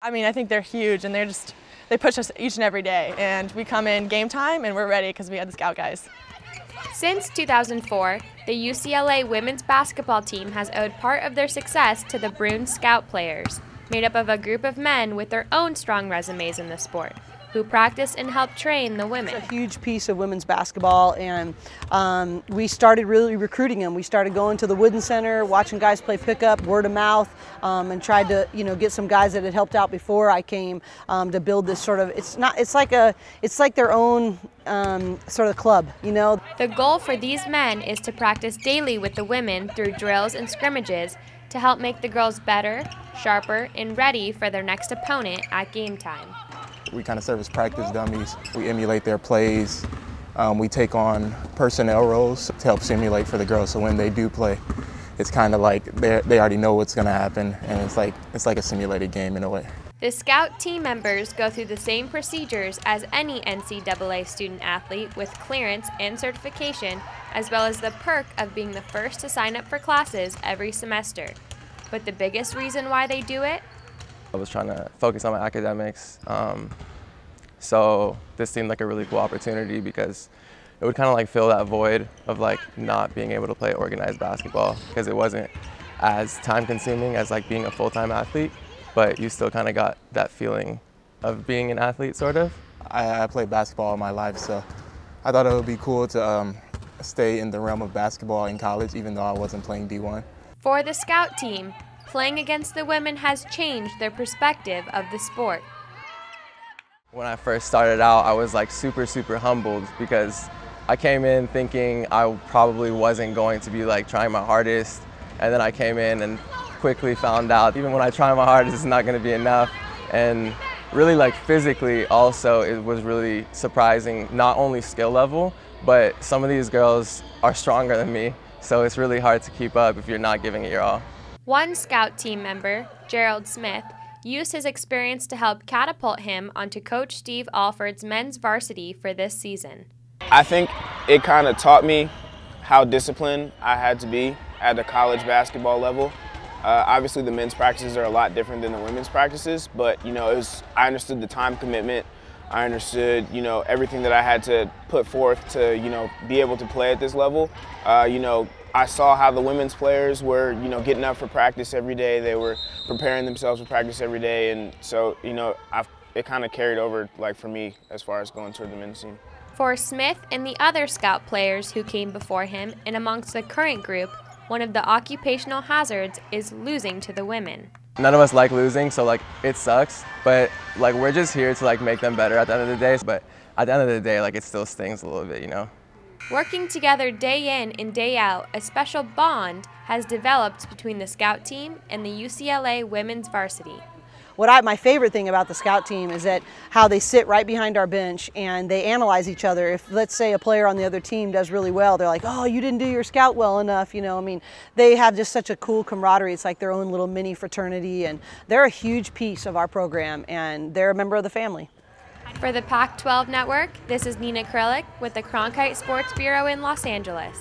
I mean, I think they're huge, and they push us each and every day, and we come in game time and we're ready because we had the scout guys. Since 2004, the UCLA women's basketball team has owed part of their success to the Bruin Scout players, made up of a group of men with their own strong resumes in the sport, who practice and help train the women. It's a huge piece of women's basketball, and we started really recruiting them. We started going to the Wooden Center, watching guys play pickup, word of mouth, and tried to get some guys that had helped out before I came to build this sort of. It's like their own sort of club, The goal for these men is to practice daily with the women through drills and scrimmages to help make the girls better, sharper, and ready for their next opponent at game time. We kind of serve as practice dummies. We emulate their plays. We take on personnel roles to help simulate for the girls, so when they do play, it's kind of like they already know what's going to happen, and it's like a simulated game in a way. The Scout team members go through the same procedures as any NCAA student athlete with clearance and certification, as well as the perk of being the first to sign up for classes every semester. But the biggest reason why they do it? I was trying to focus on my academics, so this seemed like a really cool opportunity because it would kind of like fill that void of like not being able to play organized basketball, because it wasn't as time consuming as like being a full-time athlete, but you still kind of got that feeling of being an athlete, sort of. I played basketball all my life, so I thought it would be cool to stay in the realm of basketball in college, even though I wasn't playing D1. For the Scout team, playing against the women has changed their perspective of the sport. When I first started out, I was like super humbled, because I came in thinking I probably wasn't going to be like trying my hardest, and then I came in and quickly found out even when I try my hardest, it's not going to be enough. And really, like physically also, it was really surprising, not only skill level, but some of these girls are stronger than me, so it's really hard to keep up if you're not giving it your all. One Scout team member, Gerald Smith, used his experience to help catapult him onto Coach Steve Alford's men's varsity for this season. I think it kind of taught me how disciplined I had to be at the college basketball level. Obviously the men's practices are a lot different than the women's practices, but I understood the time commitment. I understood, everything that I had to put forth to, be able to play at this level. I saw how the women's players were, getting up for practice every day. They were preparing themselves for practice every day, and so, it kind of carried over, like, for me as far as going toward the men's team. For Smith and the other Scout players who came before him and amongst the current group, one of the occupational hazards is losing to the women. None of us like losing, so like it sucks, but like we're just here to like make them better at the end of the day. But at the end of the day, like it still stings a little bit, Working together day in and day out, a special bond has developed between the Scout team and the UCLA women's varsity. My favorite thing about the Scout team is that how they sit right behind our bench and they analyze each other. If, let's say, a player on the other team does really well, they're like, oh, you didn't do your Scout well enough, they have just such a cool camaraderie. It's like their own little mini fraternity, and they're a huge piece of our program, and they're a member of the family. For the Pac-12 Network, this is Nina Kralik with the Cronkite Sports Bureau in Los Angeles.